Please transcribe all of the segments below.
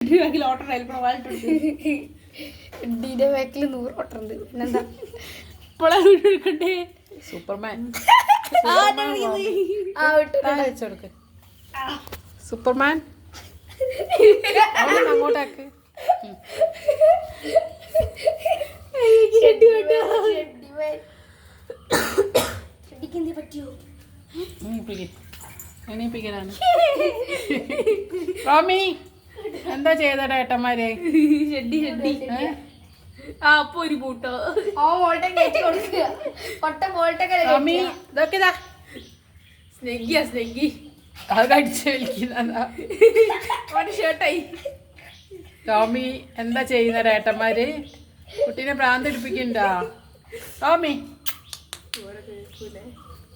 ഓട്ടർ ഡിയുടെ ബാക്കിൽ 100 ഓട്ടർ ഉണ്ട്. പിന്നെന്താ എടുക്കണ്ടേ? സൂപ്പർമാൻ വെച്ചെടുക്ക്. സൂപ്പർമാൻ അങ്ങോട്ടാക്ക്. എണീപ്പിക്കലാണ്. റോമി എന്താ ചെയ്തടാ ഏട്ടന്മാരെ? അപ്പൊ ഒരു കൂട്ടോ റോമി ഇതൊക്കെ സ്നെഗിയാ സ്നെഗി അത് കടിച്ചു വലിക്കുന്നതാ. ഷർട്ടായി. റോമി എന്താ ചെയ്യുന്നടാ ഏട്ടന്മാര്? കുട്ടീനെ ഭ്രാന്ത് എടുപ്പിക്കണ്ടാ? റോമി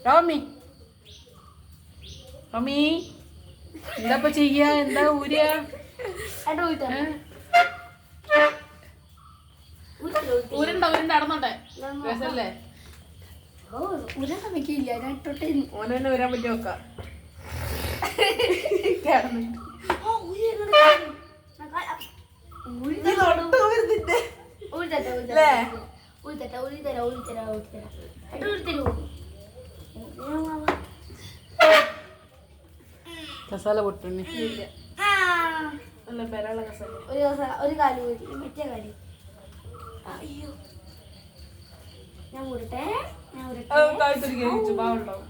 റോമി റോമി എന്താ ചെയ്യാ? എന്താ ഊരിയ? ഊരുണ്ടോ? ഊരിന്റെ നടന്നോട്ടെ രസല്ലേ? ഓനെ വരാൻ പറ്റി നോക്കാം. കസാല പൊട്ടുണ്ണി ഒരു കാല് മറ്റേ കാല്. അയ്യോ ഞാൻ ഊരട്ടെ. പാവുണ്ടാവും.